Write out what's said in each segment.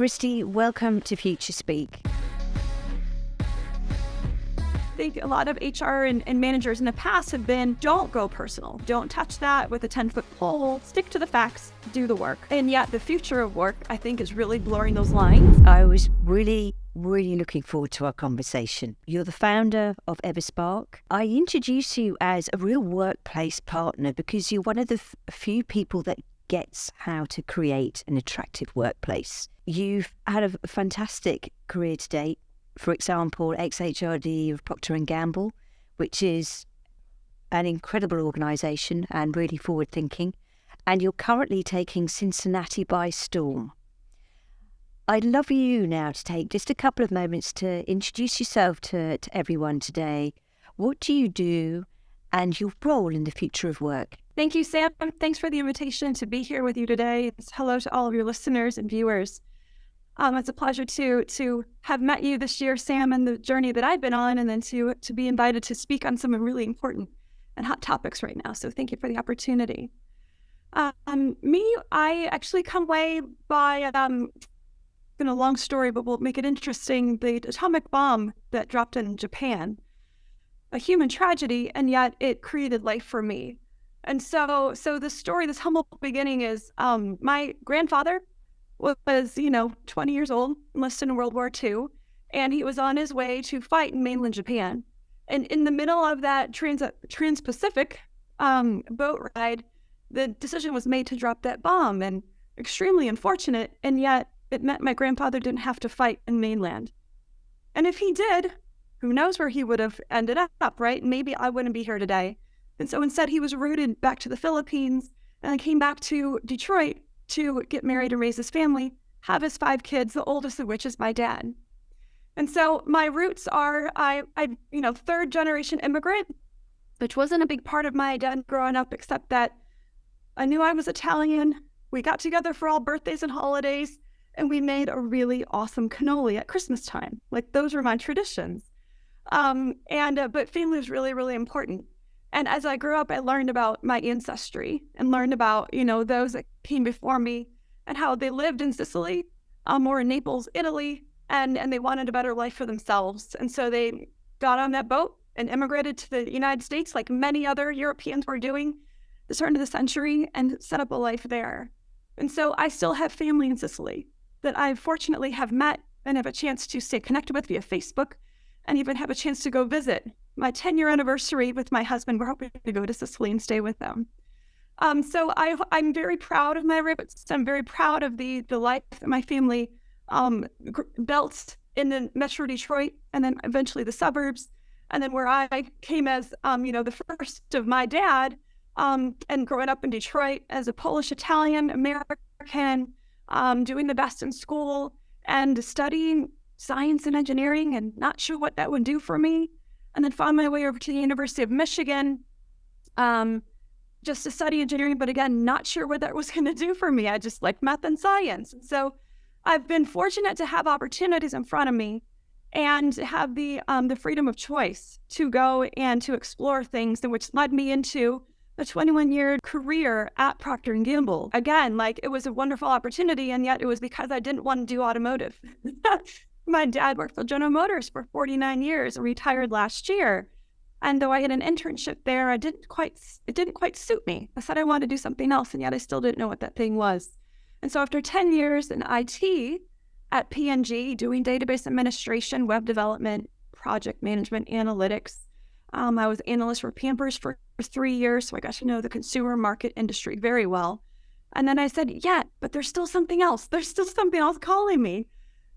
Kristie, welcome to Future Speak. I think a lot of HR and managers in the past have been, don't go personal. Don't touch that with a 10-foot pole. Stick to the facts, do the work. And yet the future of work, I think, is really blurring those lines. I was really looking forward to our conversation. You're the founder of Everspark. I introduce you as a real workplace partner because you're one of the few people that gets how to create an attractive workplace. You've had a fantastic career to date. For example, ex-HRD of Procter & Gamble, which is an incredible organisation and really forward-thinking. And you're currently taking Cincinnati by storm. I'd love you now to take just a couple of moments to introduce yourself to everyone today. What do you do and your role in the future of work? Thank you, Sam. Thanks for the invitation to be here with you today. Hello to all of your listeners and viewers. It's a pleasure to have met you this year, Sam, and the journey that I've been on, and then to be invited to speak on some really important and hot topics right now. So thank you for the opportunity. I actually come way by, been a long story, but we'll make it interesting. The atomic bomb that dropped in Japan, a human tragedy, and yet it created life for me. And so the story, this humble beginning is, my grandfather was 20 years old, enlisted in World War II, and he was on his way to fight in mainland Japan. And in the middle of that trans-Pacific boat ride, the decision was made to drop that bomb, and extremely unfortunate, and yet it meant my grandfather didn't have to fight in mainland. And if he did, who knows where he would have ended up, right? Maybe I wouldn't be here today. And so instead he was rooted back to the Philippines, and I came back to Detroit to get married and raise his family, have his 5 kids, the oldest of which is my dad. And so my roots are, I third generation immigrant, which wasn't a big part of my identity growing up, except that I knew I was Italian. We got together for all birthdays and holidays, and we made a really awesome cannoli at Christmas time. Like, those were my traditions. But family was really, really important. And as I grew up, I learned about my ancestry and learned about, those that came before me and how they lived in Sicily, or in Naples, Italy, and they wanted a better life for themselves. And so they got on that boat and immigrated to the United States, like many other Europeans were doing at the turn of the century, and set up a life there. And so I still have family in Sicily that I fortunately have met and have a chance to stay connected with via Facebook, and even have a chance to go visit. My 10-year anniversary with my husband, we're hoping to go to Sicily and stay with them. So I'm very proud of my roots. I'm very proud of the life that my family built in the Metro Detroit, and then eventually the suburbs, and then where I came as the first of my dad, and growing up in Detroit as a Polish Italian American, doing the best in school and studying science and engineering, and not sure what that would do for me. And then found my way over to the University of Michigan, just to study engineering, but again, not sure what that was going to do for me. I just like math and science. And so I've been fortunate to have opportunities in front of me and have the freedom of choice to go and to explore things, and which led me into a 21-year career at Procter & Gamble. Again, like, it was a wonderful opportunity, and yet it was because I didn't want to do automotive. My dad worked for General Motors for 49 years and retired last year. And though I had an internship there, it didn't quite suit me. I said I wanted to do something else, and yet I still didn't know what that thing was. And so after 10 years in IT at P&G, doing database administration, web development, project management, analytics, I was analyst for Pampers for 3 years, so I got to know the consumer market industry very well. And then I said, yeah, but there's still something else. There's still something else calling me.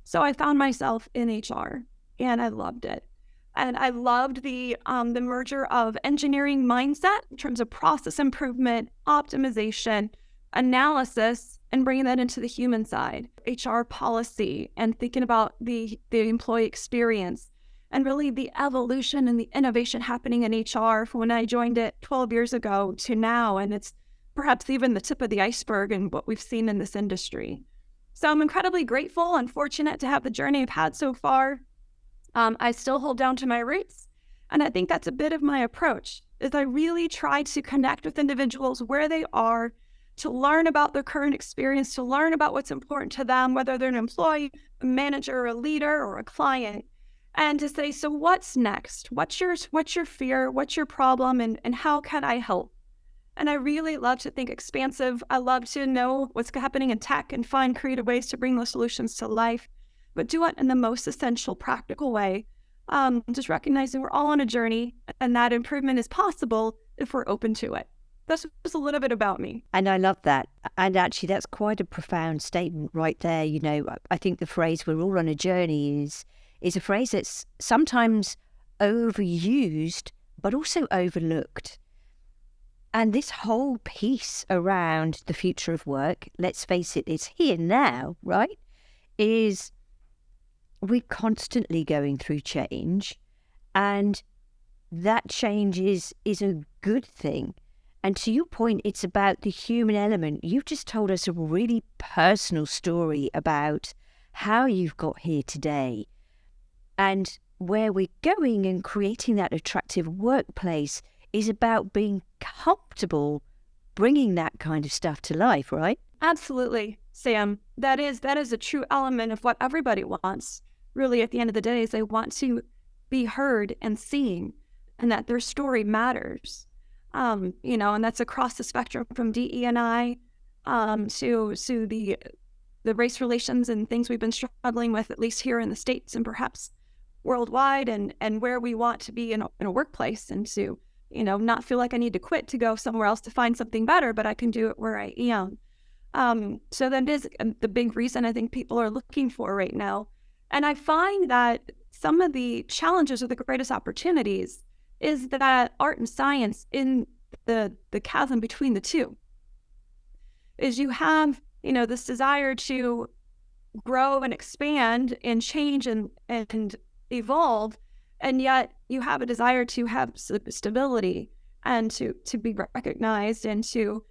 So I found myself in HR, and I loved it. And I loved the merger of engineering mindset in terms of process improvement, optimization, analysis, and bringing that into the human side, HR policy, and thinking about the employee experience, and really the evolution and the innovation happening in HR from when I joined it 12 years ago to now. And it's perhaps even the tip of the iceberg in what we've seen in this industry. So I'm incredibly grateful and fortunate to have the journey I've had so far. I still hold down to my roots, and I think that's a bit of my approach, is I really try to connect with individuals where they are to learn about their current experience, to learn about what's important to them, whether they're an employee, a manager, a leader, or a client, and to say, so what's next? What's your fear? What's your problem? And how can I help? And I really love to think expansive. I love to know what's happening in tech and find creative ways to bring those solutions to life, but do it in the most essential, practical way. Just recognizing we're all on a journey and that improvement is possible if we're open to it. That's just a little bit about me. And I love that. And actually, that's quite a profound statement right there. You know, I think the phrase "we're all on a journey" is a phrase that's sometimes overused, but also overlooked. And this whole piece around the future of work, let's face it, it's here now, right? Is we're constantly going through change, and that change is a good thing. And to your point, it's about the human element. You've just told us a really personal story about how you've got here today and where we're going, and creating that attractive workplace is about being comfortable bringing that kind of stuff to life, right? Absolutely, Sam. That is a true element of what everybody wants. Really, at the end of the day, is they want to be heard and seen, and that their story matters. And that's across the spectrum from DE&I to the race relations and things we've been struggling with, at least here in the States and perhaps worldwide, and where we want to be in a workplace, and to, not feel like I need to quit to go somewhere else to find something better, but I can do it where I am. So that is the big reason I think people are looking for right now. And I find that some of the challenges or the greatest opportunities is that art and science in the chasm between the two. Is you have, this desire to grow and expand and change and evolve, and yet you have a desire to have stability and to be recognized and to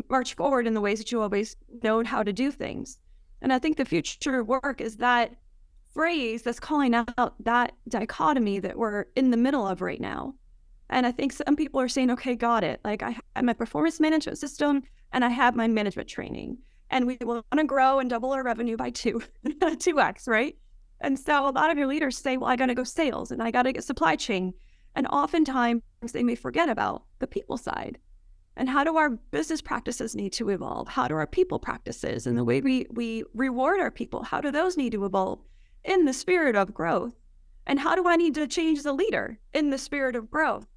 march forward in the ways that you always known how to do things. And I think the future of work is that phrase that's calling out that dichotomy that we're in the middle of right now. And I think some people are saying, okay, got it. Like, I have my performance management system and I have my management training, and we want to grow and double our revenue by 2x, right? And so a lot of your leaders say, well, I got to go sales and I got to get supply chain. And oftentimes they may forget about the people side. And how do our business practices need to evolve? How do our people practices and the way we reward our people, how do those need to evolve in the spirit of growth? And how do I need to change as a leader in the spirit of growth?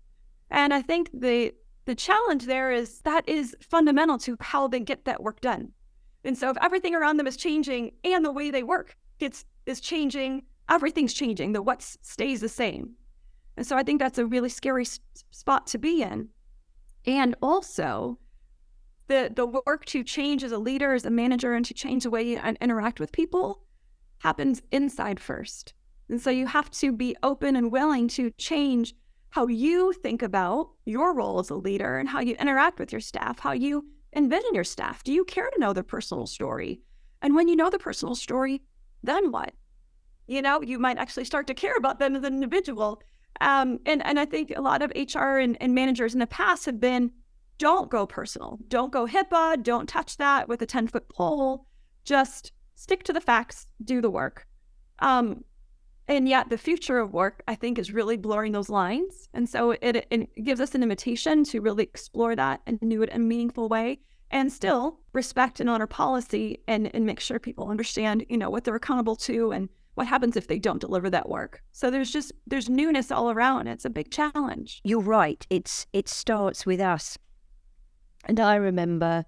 And I think the challenge there is that is fundamental to how they get that work done. And so if everything around them is changing and the way they work is changing, everything's changing, the what stays the same. And so I think that's a really scary spot to be in. And also the work to change as a leader, as a manager, and to change the way you interact with people happens inside first. And so you have to be open and willing to change how you think about your role as a leader and how you interact with your staff, how you envision your staff. Do you care to know their personal story? And when you know the personal story, then what? You might actually start to care about them as an individual. And I think a lot of HR and managers in the past have been, don't go personal. Don't go HIPAA. Don't touch that with a 10-foot pole. Just stick to the facts, do the work. And yet the future of work, I think, is really blurring those lines. And so it gives us an invitation to really explore that and do it in a meaningful way, and still respect and honor policy and make sure people understand, what they're accountable to and what happens if they don't deliver that work. So there's newness all around. It's a big challenge. You're right. It starts with us. And I remember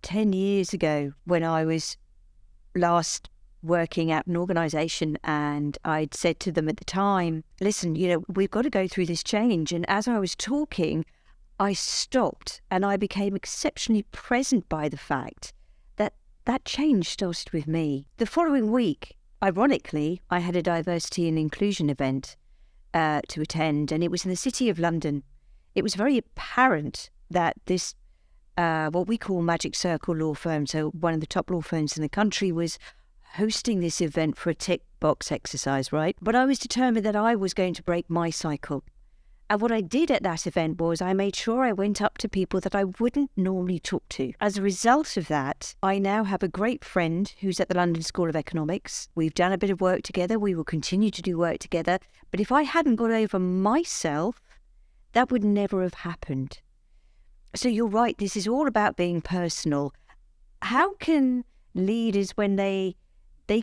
10 years ago when I was last working at an organization, and I'd said to them at the time, listen, we've got to go through this change. And as I was talking, I stopped and I became exceptionally present by the fact that that change started with me. The following week, ironically, I had a diversity and inclusion event to attend, and it was in the City of London. It was very apparent that this, what we call Magic Circle law firm, so one of the top law firms in the country, was hosting this event for a tick box exercise, right? But I was determined that I was going to break my cycle. And what I did at that event was I made sure I went up to people that I wouldn't normally talk to. As a result of that, I now have a great friend who's at the London School of Economics. We've done a bit of work together. We will continue to do work together. But if I hadn't got over myself, that would never have happened. So you're right, this is all about being personal. How can leaders, when they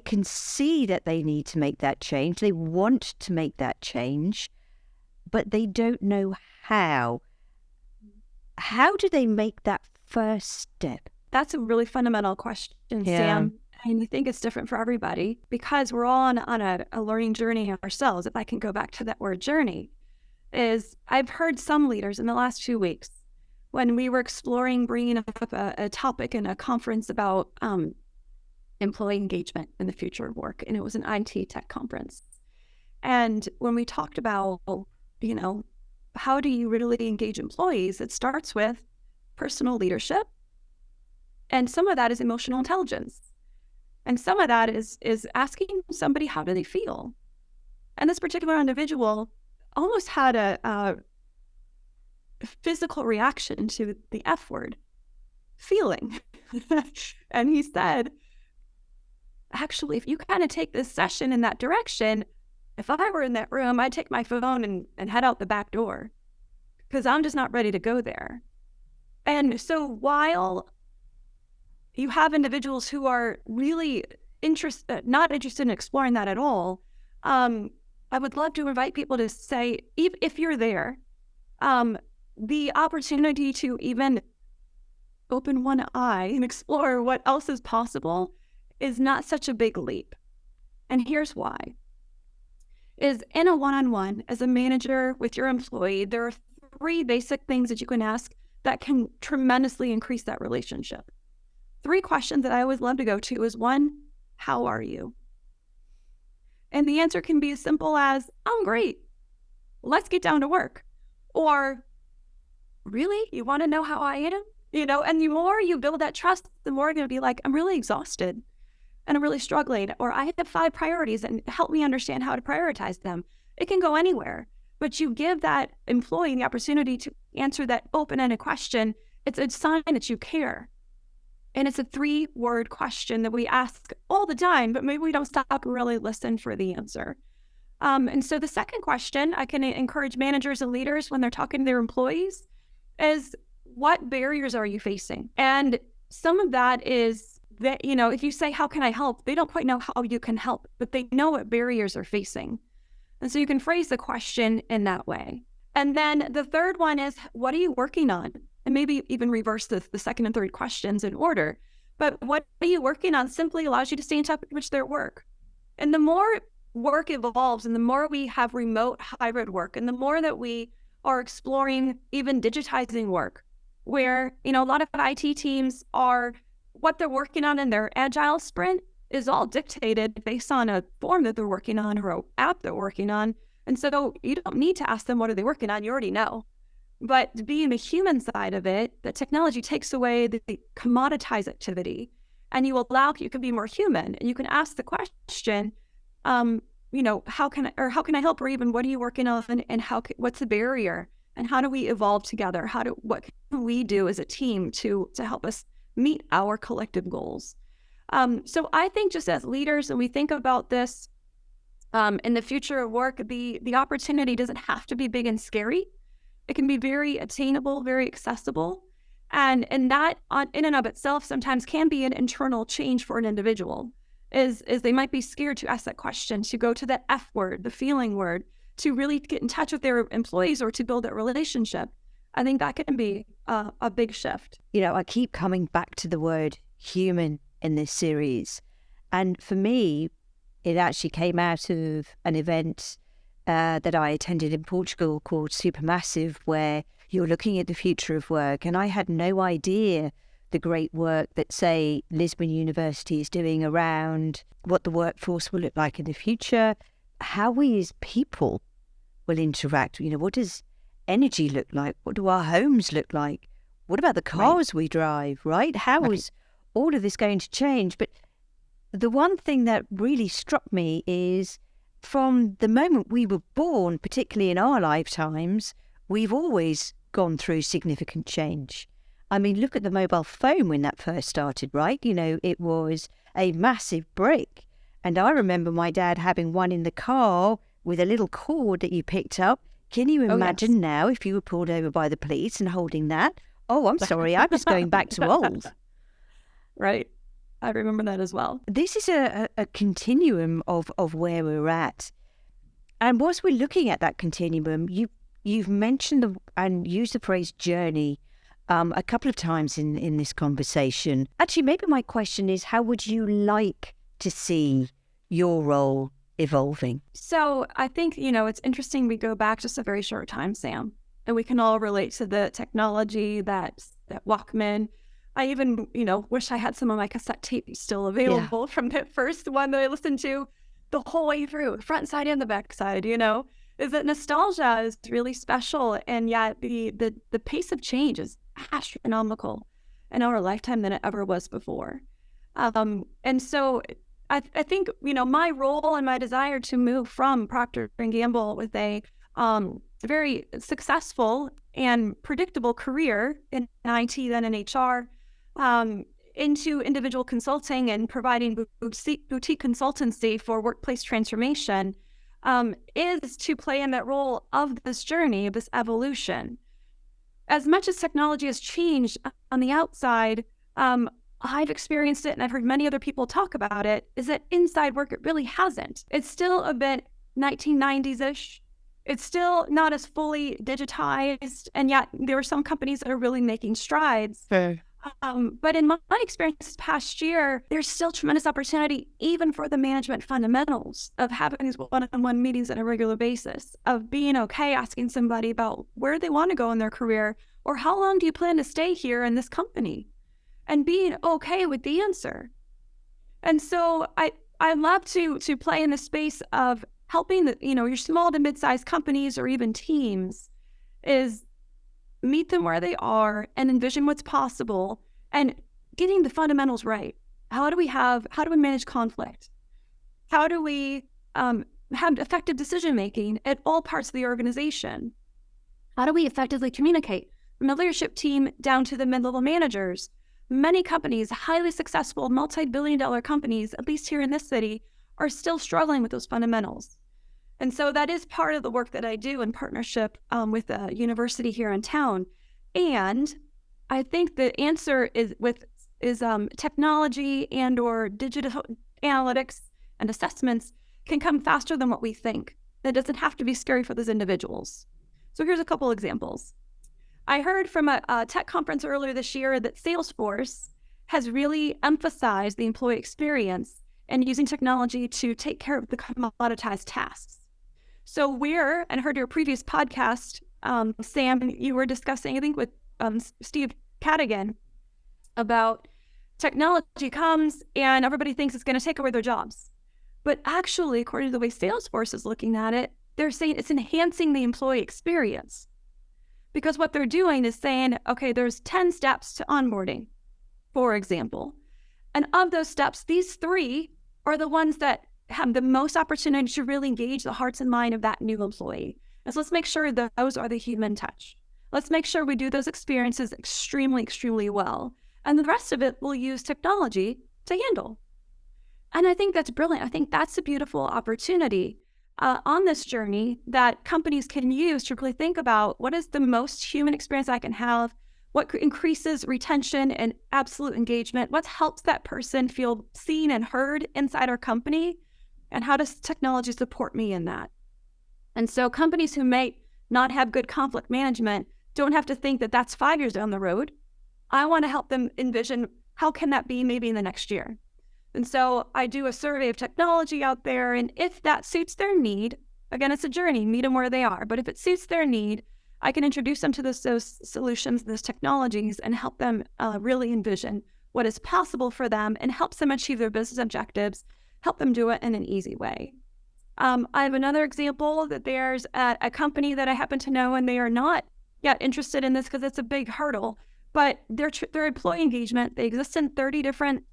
can see that they need to make that change, they want to make that change, but they don't know how do they make that first step? That's a really fundamental question, Sam. And I think it's different for everybody because we're all on a learning journey ourselves. If I can go back to that word journey, is I've heard some leaders in the last 2 weeks when we were exploring bringing up a topic in a conference about employee engagement in the future of work. And it was an IT tech conference. And when we talked about, how do you really engage employees? It starts with personal leadership. And some of that is emotional intelligence. And some of that is asking somebody, how do they feel? And this particular individual almost had a physical reaction to the F word, feeling. And he said, actually, if you kind of take this session in that direction, if I were in that room, I'd take my phone and head out the back door because I'm just not ready to go there. And so while you have individuals who are really not interested in exploring that at all, I would love to invite people to say, if you're there, the opportunity to even open one eye and explore what else is possible is not such a big leap. And here's why. Is in a one-on-one, as a manager with your employee, there are 3 basic things that you can ask that can tremendously increase that relationship. 3 questions that I always love to go to is 1, how are you? And the answer can be as simple as, I'm great. Let's get down to work. Or, really? You want to know how I am? And the more you build that trust, the more you're going to be like, I'm really exhausted and I'm really struggling. Or I have 5 priorities and help me understand how to prioritize them. It can go anywhere. But you give that employee the opportunity to answer that open-ended question. It's a sign that you care. And it's a 3-word question that we ask all the time, but maybe we don't stop and really listen for the answer. And so the second question I can encourage managers and leaders when they're talking to their employees is, what barriers are you facing? And some of that is that, if you say, how can I help? They don't quite know how you can help, but they know what barriers are facing. And so you can phrase the question in that way. And then the third one is, what are you working on? And maybe even reverse the second and third questions in order. But what are you working on simply allows you to stay in touch with their work. And the more work evolves and the more we have remote hybrid work and the more that we are exploring even digitizing work, where, a lot of IT teams are, what they're working on in their agile sprint is all dictated based on a form that they're working on or an app they're working on. And so you don't need to ask them, what are they working on? You already know. But being the human side of it, the technology takes away the commoditized activity, and you can be more human, and you can ask the question, how can I help, or even what are you working on, and what's the barrier, and how do we evolve together? What can we do as a team to help us meet our collective goals? So I think just as leaders, and we think about this in the future of work, the opportunity doesn't have to be big and scary. It can be very attainable, very accessible. And that in and of itself sometimes can be an internal change for an individual, is they might be scared to ask that question, to go to that F word, the feeling word, to really get in touch with their employees or to build that relationship. I think that can be a big shift. I keep coming back to the word human in this series. And for me, it actually came out of an event that I attended in Portugal called Supermassive, where you're looking at the future of work. And I had no idea the great work that, say, Lisbon University is doing around what the workforce will look like in the future, how we as people will interact. What does energy look like? What do our homes look like? What about the cars we drive, right? How is all of this going to change? But the one thing that really struck me is, from the moment we were born, particularly in our lifetimes, we've always gone through significant change. I mean, look at the mobile phone when that first started, right? You know, it was a massive break. And I remember my dad having one in the car with a little cord that you picked up. Can you imagine now if you were pulled over by the police and holding that? Oh, I'm sorry, I was going back to old. Right. I remember that as well. This is a continuum of where we're at. And whilst we're looking at that continuum, you've mentioned and used the phrase journey a couple of times in this conversation. Actually, maybe my question is, how would you like to see your role evolving? So I think, it's interesting. We go back just a very short time, Sam, and we can all relate to the technology, that Walkman. I even, wish I had some of my cassette tapes still available from the first one that I listened to the whole way through, front side and the back side, is that nostalgia is really special. And yet the pace of change is astronomical in our lifetime than it ever was before. And so I think, my role and my desire to move from Procter & Gamble with a very successful and predictable career in IT, then in HR, into individual consulting and providing boutique consultancy for workplace transformation, is to play in that role of this journey, of this evolution. As much as technology has changed on the outside, I've experienced it, and I've heard many other people talk about it, is that inside work, it really hasn't. It's still a bit 1990s-ish. It's still not as fully digitized, and yet there are some companies that are really making strides. Fair. But in my experience this past year, there's still tremendous opportunity, even for the management fundamentals of having these one-on-one meetings on a regular basis, of being okay asking somebody about where they want to go in their career, or how long do you plan to stay here in this company, and being okay with the answer. And so I love to play in the space of helping your small to mid-sized companies or even teams, is meet them where they are and envision what's possible and getting the fundamentals right. How do we manage conflict? How do we have effective decision-making at all parts of the organization? How do we effectively communicate from the leadership team down to the mid-level managers? Many companies, highly successful, multi-billion-dollar companies, at least here in this city, are still struggling with those fundamentals. And so that is part of the work that I do in partnership with a university here in town. And I think the answer is technology and or digital analytics and assessments can come faster than what we think. That doesn't have to be scary for those individuals. So here's a couple examples. I heard from a tech conference earlier this year that Salesforce has really emphasized the employee experience and using technology to take care of the commoditized tasks. So and I heard your previous podcast, Sam, you were discussing, I think with Steve Cadigan, about technology comes and everybody thinks it's going to take away their jobs. But actually, according to the way Salesforce is looking at it, they're saying it's enhancing the employee experience. Because what they're doing is saying, okay, there's 10 steps to onboarding, for example. And of those steps, these 3 are the ones that have the most opportunity to really engage the hearts and mind of that new employee. And so let's make sure that those are the human touch. Let's make sure we do those experiences extremely, extremely well. And the rest of it we'll use technology to handle. And I think that's brilliant. I think that's a beautiful opportunity on this journey that companies can use to really think about what is the most human experience I can have, what increases retention and absolute engagement, what helps that person feel seen and heard inside our company, and how does technology support me in that? And so companies who may not have good conflict management don't have to think that that's 5 years down the road. I want to help them envision how can that be maybe in the next year. And so I do a survey of technology out there, and if that suits their need, again, it's a journey, meet them where they are, but if it suits their need, I can introduce them to those solutions, those technologies, and help them really envision what is possible for them and helps them achieve their business objectives, help them do it in an easy way. I have another example that there's a company that I happen to know, and they are not yet interested in this because it's a big hurdle, but their employee engagement, they exist in 30 different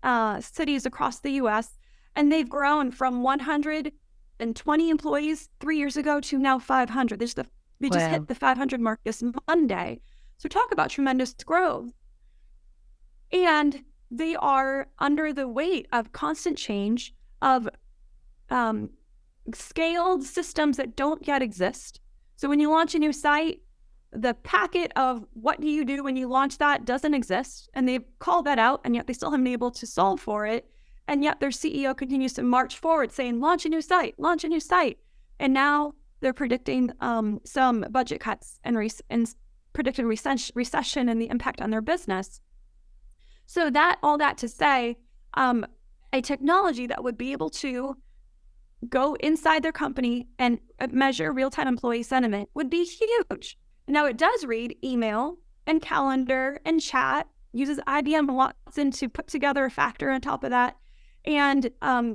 cities across the U.S., and they've grown from 100 120 employees 3 years ago to now 500. They just Wow. hit the 500 mark this Monday. So talk about tremendous growth. And they are under the weight of constant change, of scaled systems that don't yet exist. So when you launch a new site, the packet of what do you do when you launch that doesn't exist. And they've called that out, and yet they still haven't been able to solve for it. And yet their CEO continues to march forward saying, launch a new site, launch a new site. And now they're predicting some budget cuts and predicted recession and the impact on their business. So all that to say, a technology that would be able to go inside their company and measure real-time employee sentiment would be huge. Now, it does read email and calendar and chat, uses IBM Watson to put together a factor on top of that, and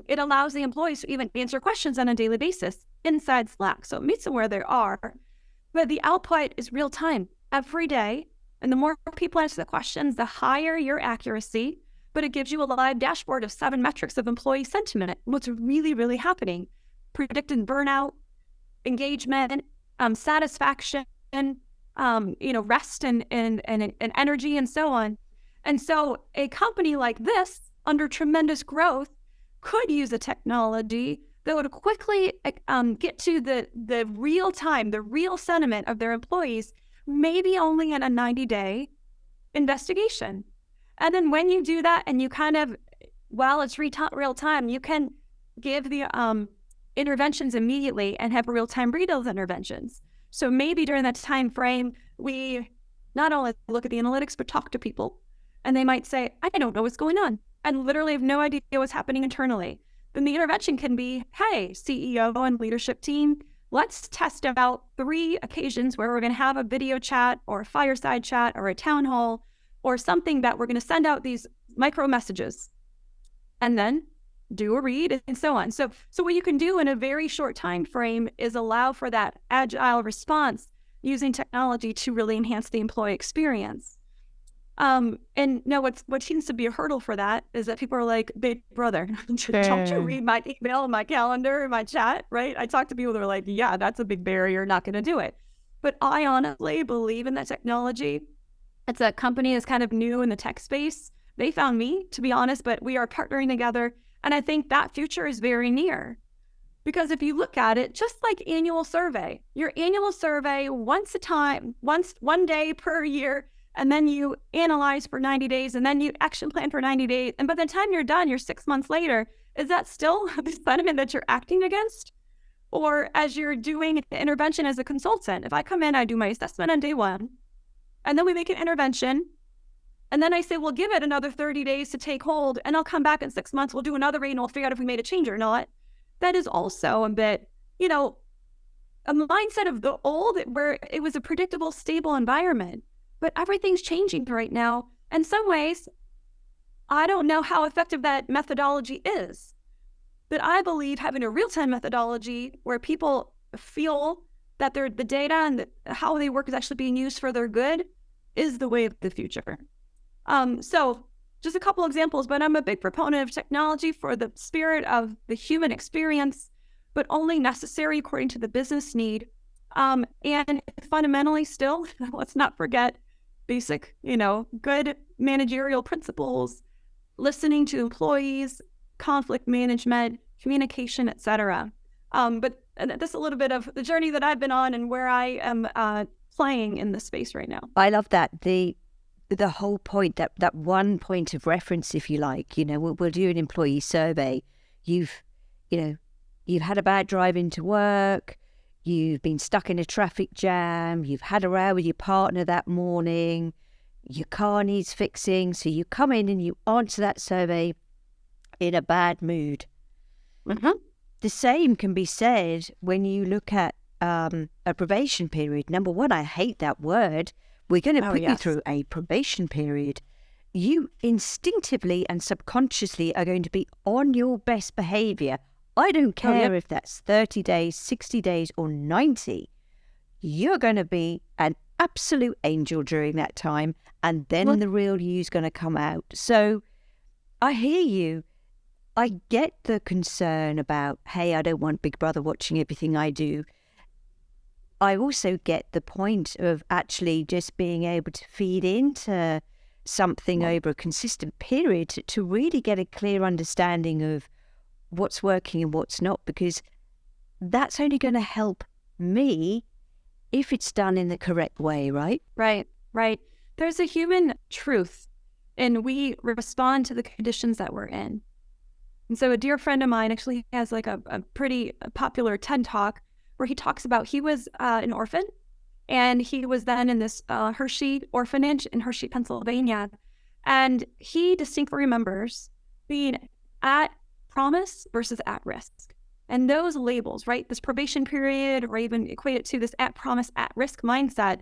it allows the employees to even answer questions on a daily basis inside Slack. So it meets them where they are, but the output is real-time every day, and the more people answer the questions, the higher your accuracy, but it gives you a live dashboard of 7 metrics of employee sentiment, what's really, really happening, predicted burnout, engagement, satisfaction, rest and energy and so on. And so a company like this, under tremendous growth, could use a technology that would quickly get to the real time, the real sentiment of their employees, maybe only in a 90-day investigation. And then when you do that and you kind of, while it's real time, you can give the interventions immediately and have real-time read those interventions. So maybe during that time frame, we not only look at the analytics, but talk to people. And they might say, I don't know what's going on. I literally have no idea what's happening internally. Then the intervention can be, hey, CEO and leadership team, let's test out 3 occasions where we're going to have a video chat or a fireside chat or a town hall or something that we're going to send out these micro messages and then do a read and so on. So what you can do in a very short time frame is allow for that agile response using technology to really enhance the employee experience. And no, what seems to be a hurdle for that is that people are like, big brother, don't you read my email, my calendar, my chat, right? I talk to people that are like, yeah, that's a big barrier, not going to do it. But I honestly believe in that technology. It's a company that's kind of new in the tech space. They found me, to be honest, but we are partnering together. And I think that future is very near. Because if you look at it, just like annual survey, your annual survey one day per year, and then you analyze for 90 days, and then you action plan for 90 days. And by the time you're done, you're 6 months later. Is that still the sentiment that you're acting against? Or as you're doing the intervention as a consultant, if I come in, I do my assessment on day 1, and then we make an intervention, and then I say, we'll give it another 30 days to take hold, and I'll come back in 6 months, we'll do another read, and we'll figure out if we made a change or not. That is also a bit, a mindset of the old where it was a predictable, stable environment. But everything's changing right now. In some ways, I don't know how effective that methodology is. But I believe having a real-time methodology where people feel that the data and how they work is actually being used for their good is the way of the future. So just a couple examples, but I'm a big proponent of technology for the spirit of the human experience, but only necessary according to the business need. And fundamentally still, let's not forget basic, good managerial principles, listening to employees, conflict management, communication, etc. But that's a little bit of the journey that I've been on and where I am playing in this space right now. I love that. The whole point, that one point of reference, if you like, we'll do an employee survey. You've had a bad drive into work. You've been stuck in a traffic jam. You've had a row with your partner that morning. Your car needs fixing. So you come in and you answer that survey in a bad mood. Mm-hmm. The same can be said when you look at a probation period. Number one, I hate that word. We're going to put you through a probation period. You instinctively and subconsciously are going to be on your best behavior. I don't care if that's 30 days, 60 days, or 90. You're going to be an absolute angel during that time, and then the real you's going to come out. So I hear you. I get the concern about, hey, I don't want Big Brother watching everything I do. I also get the point of actually just being able to feed into something over a consistent period to really get a clear understanding of what's working and what's not, because that's only going to help me if it's done in the correct way, right? Right, right. There's a human truth, and we respond to the conditions that we're in. And so a dear friend of mine actually has like a pretty popular TED Talk where he talks about he was an orphan, and he was then in this Hershey orphanage in Hershey, Pennsylvania. And he distinctly remembers being at promise versus at risk. And those labels, right, this probation period, or even equate it to this at promise, at risk mindset,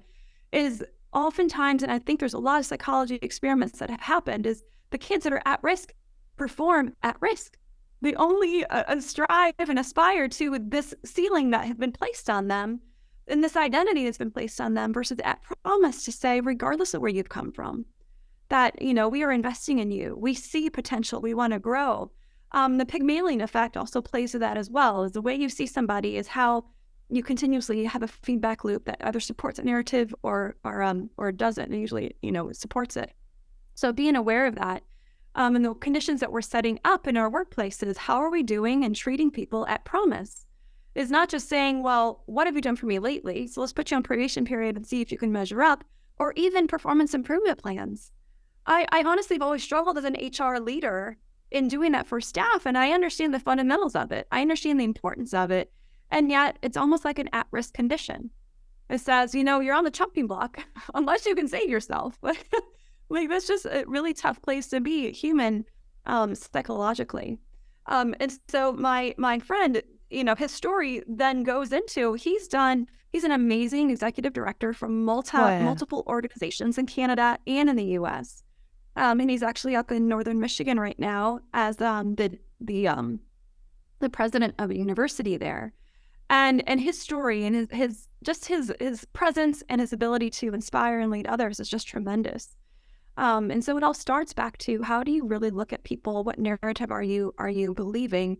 is oftentimes, and I think there's a lot of psychology experiments that have happened, is the kids that are at risk perform at risk. They only strive and aspire to this ceiling that has been placed on them, and this identity that's been placed on them, versus at promise to say, regardless of where you've come from, that, you know, we are investing in you. We see potential. We want to grow. The Pygmalion effect also plays to that as well. Is the way you see somebody is how you continuously have a feedback loop that either supports a narrative or doesn't. And usually, you know, it supports it. So being aware of that, and the conditions that we're setting up in our workplaces, how are we doing and treating people at promise? Is not just saying, well, what have you done for me lately? So let's put you on probation period and see if you can measure up, or even performance improvement plans. I honestly have always struggled as an HR leader in doing that for staff, and I understand the fundamentals of it. I understand the importance of it, and yet it's almost like an at-risk condition. It says, you know, you're on the chopping block unless you can save yourself. Like, that's just a really tough place to be human, psychologically. And so my friend, you know, his story then goes into, he's an amazing executive director for multiple organizations in Canada and in the US. And he's actually up in northern Michigan right now as the president of a university there. And his story and his presence and his ability to inspire and lead others is just tremendous. And so it all starts back to, how do you really look at people? What narrative are you believing,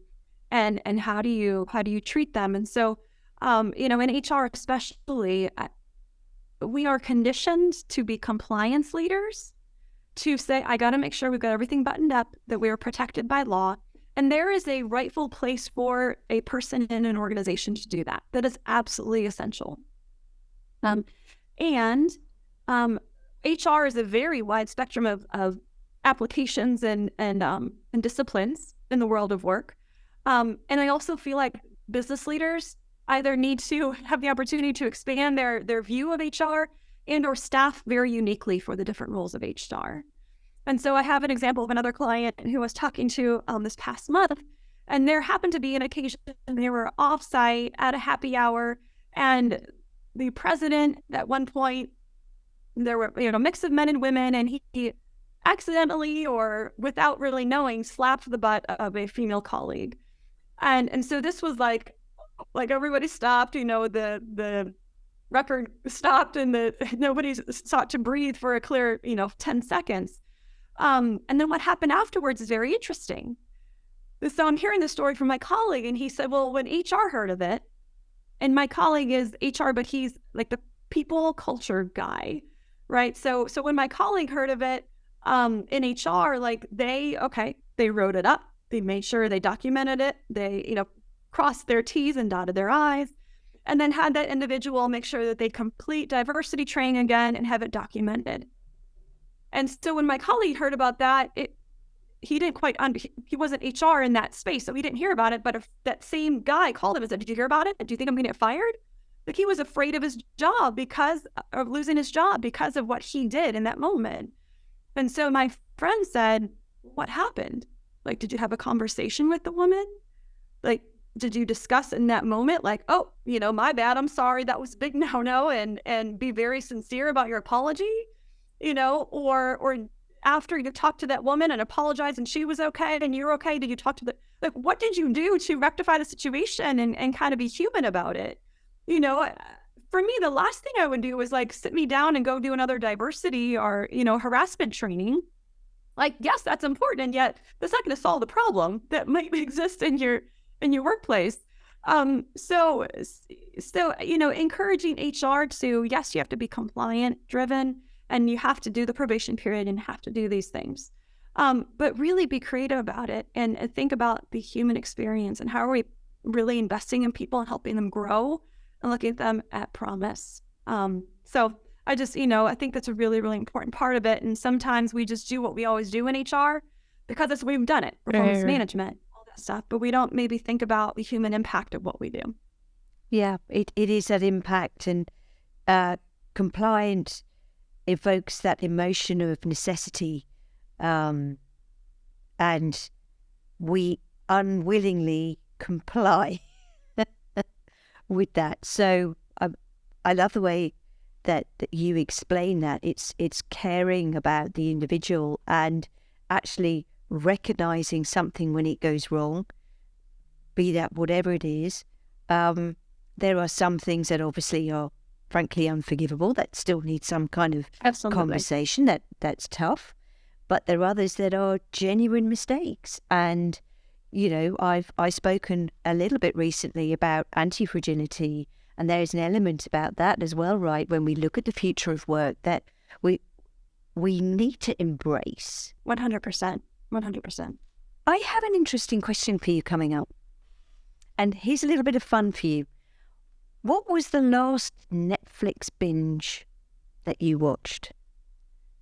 and how do you treat them? And so, you know, in HR especially, we are conditioned to be compliance leaders, to say, I got to make sure we've got everything buttoned up, that we are protected by law. And there is a rightful place for a person in an organization to do that. That is absolutely essential. And HR is a very wide spectrum of applications and disciplines in the world of work. And I also feel like business leaders either need to have the opportunity to expand their view of HR, and or staff very uniquely for the different roles of HR. And so I have an example of another client who I was talking to this past month, and there happened to be an occasion they were offsite at a happy hour, and the president at one point, there were, you know, a mix of men and women, and he accidentally or without really knowing slapped the butt of a female colleague. And so this was like everybody stopped, you know, the record stopped, and nobody sought to breathe for a clear, you know, 10 seconds. And then what happened afterwards is very interesting. So I'm hearing the story from my colleague, and he said, well, when HR heard of it, and my colleague is HR, but he's like the people culture guy, right? So when my colleague heard of it in HR, like they wrote it up. They made sure they documented it. They, you know, crossed their T's and dotted their I's, and then had that individual make sure that they complete diversity training again and have it documented. And so when my colleague heard about that, he didn't quite, he wasn't HR in that space, so he didn't hear about it. But if that same guy called him and said, did you hear about it? Do you think I'm going to get fired? Like, he was afraid of his job because of losing his job because of what he did in that moment. And so my friend said, what happened? Like, did you have a conversation with the woman? Like, did you discuss in that moment, like, oh, you know, my bad, I'm sorry, that was a big no-no, and be very sincere about your apology, you know, or after you talked to that woman and apologized and she was okay and you're okay, did you talk to like, what did you do to rectify the situation and kind of be human about it? You know, for me, the last thing I would do was like sit me down and go do another diversity or, you know, harassment training. Like, yes, that's important, and yet that's not going to solve the problem that might exist in your workplace. So, encouraging HR to, yes, you have to be compliant driven, and you have to do the probation period and have to do these things. But really be creative about it and think about the human experience and how are we really investing in people and helping them grow and looking at them at promise. So I just, I think that's a really, really important part of it. And sometimes we just do what we always do in HR because that's the way we've done it, performance management, all that stuff. But we don't maybe think about the human impact of what we do. Yeah, it is that impact, and compliant evokes that emotion of necessity, and we unwillingly comply with that. So I love the way that you explain that. It's caring about the individual and actually recognizing something when it goes wrong, be that whatever it is. There are some things that obviously are frankly unforgivable that still need some kind of conversation that's tough, but there are others that are genuine mistakes. And I've spoken a little bit recently about anti-fragility, and there's an element about that as well, right? When we look at the future of work, that we need to embrace. 100%. I have an interesting question for you coming up, and here's a little bit of fun for you. What was the last Netflix binge that you watched,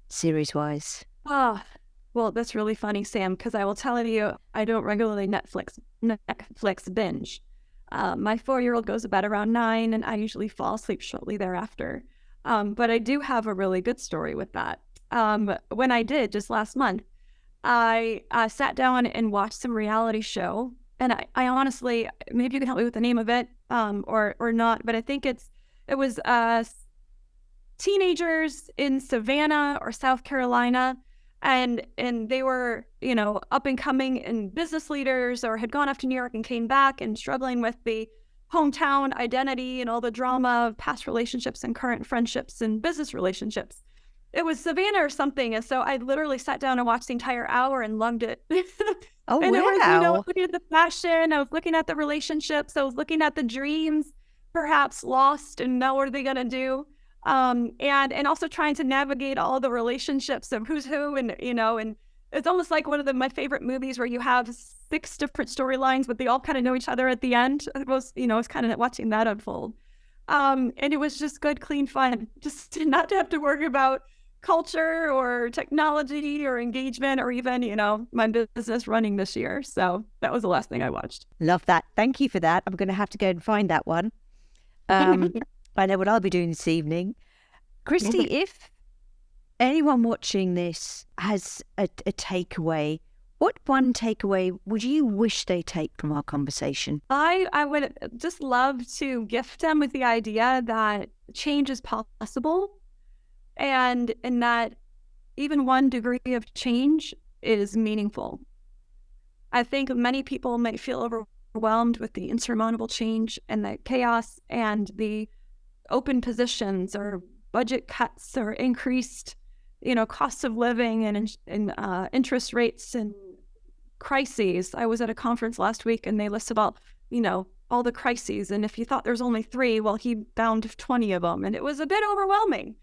series-wise? Well, that's really funny, Sam, because I will tell you, I don't regularly Netflix binge. My 4-year-old goes to bed around 9, and I usually fall asleep shortly thereafter. But I do have a really good story with that. When I did, just last month, I sat down and watched some reality show. And I honestly, maybe you can help me with the name of it, or not, but I think it was teenagers in Savannah or South Carolina, and they were, up and coming and business leaders, or had gone off to New York and came back and struggling with the hometown identity and all the drama of past relationships and current friendships and business relationships. It was Savannah or something, and so I literally sat down and watched the entire hour and loved it. Oh, and wow. I was looking at the fashion, I was looking at the relationships, I was looking at the dreams, perhaps lost, and now what are they going to do? And also trying to navigate all the relationships of who's who, and it's almost like one of my favorite movies where you have 6 different storylines, but they all kind of know each other at the end. It was kind of watching that unfold. And it was just good, clean fun, just not to have to worry about culture or technology or engagement or even, my business running this year. So that was the last thing I watched. Love that. Thank you for that. I'm going to have to go and find that one. I know what I'll be doing this evening. Kristie, if anyone watching this has a takeaway, what one takeaway would you wish they take from our conversation? I would just love to gift them with the idea that change is possible, and that even 1 degree of change is meaningful. I think many people might feel overwhelmed with the insurmountable change and the chaos and the open positions or budget cuts or increased, costs of living and interest rates and crises. I was at a conference last week and they listed all the crises. And if you thought there's only 3, well, he found 20 of them. And it was a bit overwhelming.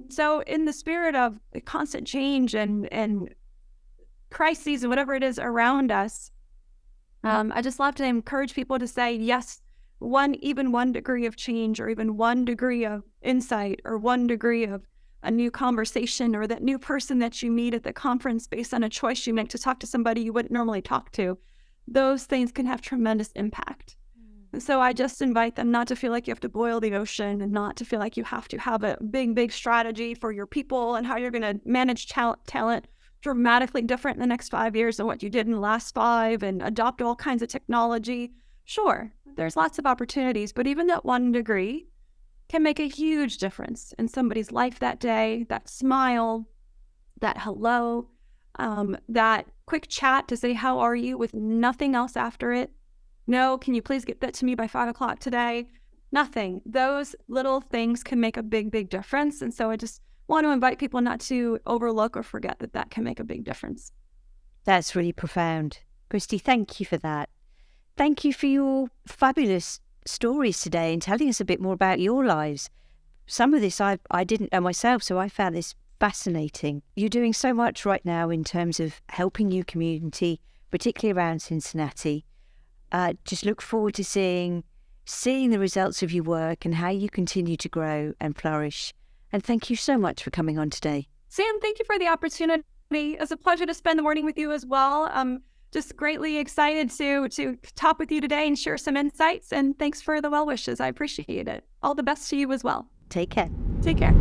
So in the spirit of constant change and crises and whatever it is around us, I just love to encourage people to say, yes, even 1 degree of change, or even 1 degree of insight, or 1 degree of a new conversation, or that new person that you meet at the conference based on a choice you make to talk to somebody you wouldn't normally talk to. Those things can have tremendous impact. And so I just invite them not to feel like you have to boil the ocean, and not to feel like you have to have a big strategy for your people and how you're going to manage talent dramatically different in the next 5 years than what you did in the last 5, and adopt all kinds of technology. Sure, there's lots of opportunities, but even that 1 degree can make a huge difference in somebody's life that day. That smile, that hello, that quick chat to say, how are you, with nothing else after it. No, can you please get that to me by 5 o'clock today? Nothing. Those little things can make a big difference. And so I just want to invite people not to overlook or forget that that can make a big difference. That's really profound. Kristie, thank you for that. Thank you for your fabulous stories today and telling us a bit more about your lives. Some of this I didn't know myself, so I found this fascinating. You're doing so much right now in terms of helping your community, particularly around Cincinnati. Just look forward to seeing the results of your work and how you continue to grow and flourish. And thank you so much for coming on today. Sam, thank you for the opportunity. It was a pleasure to spend the morning with you as well. Just greatly excited to talk with you today and share some insights. And thanks for the well wishes. I appreciate it. All the best to you as well. Take care. Take care.